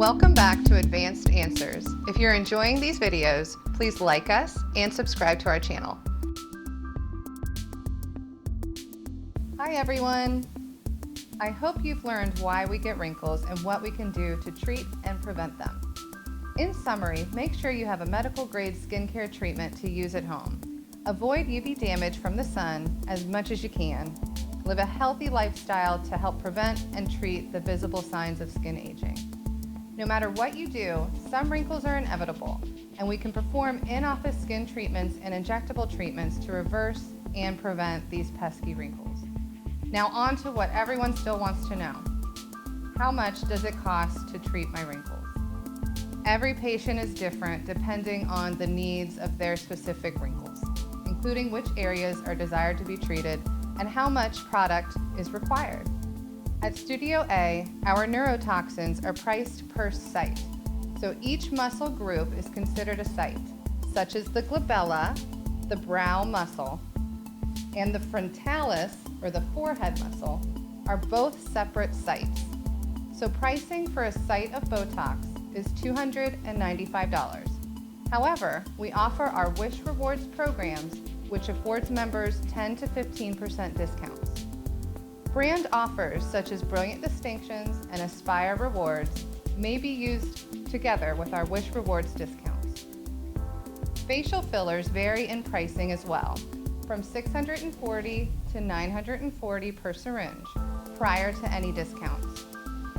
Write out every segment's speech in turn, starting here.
Welcome back to Advanced Answers. If you're enjoying these videos, please like us and subscribe to our channel. Hi everyone! I hope you've learned why we get wrinkles and what we can do to treat and prevent them. In summary, make sure you have a medical grade skincare treatment to use at home. Avoid UV damage from the sun as much as you can. Live a healthy lifestyle to help prevent and treat the visible signs of skin aging. No matter what you do, some wrinkles are inevitable, and we can perform in-office skin treatments and injectable treatments to reverse and prevent these pesky wrinkles. Now on to what everyone still wants to know. How much does it cost to treat my wrinkles? Every patient is different depending on the needs of their specific wrinkles, including which areas are desired to be treated and how much product is required. At Studio A, our neurotoxins are priced per site, so each muscle group is considered a site, such as the glabella, the brow muscle, and the frontallis, or the forehead muscle, are both separate sites. So pricing for a site of Botox is $295. However, we offer our Wish Rewards programs, which affords members 10 to 15% discounts. Brand offers such as Brilliant Distinctions and Aspire Rewards may be used together with our Wish Rewards discounts. Facial fillers vary in pricing as well, from $640 to $940 per syringe, prior to any discounts.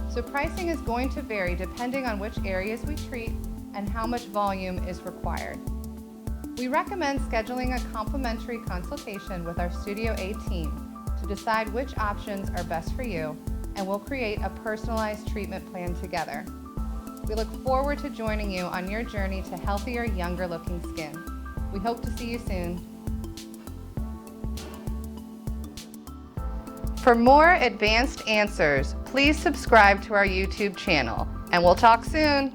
So pricing is going to vary depending on which areas we treat and how much volume is required. We recommend scheduling a complimentary consultation with our Studio A team to decide which options are best for you, and we'll create a personalized treatment plan together. We look forward to joining you on your journey to healthier, younger looking skin. We hope to see you soon. For more advanced answers, please subscribe to our YouTube channel, and we'll talk soon.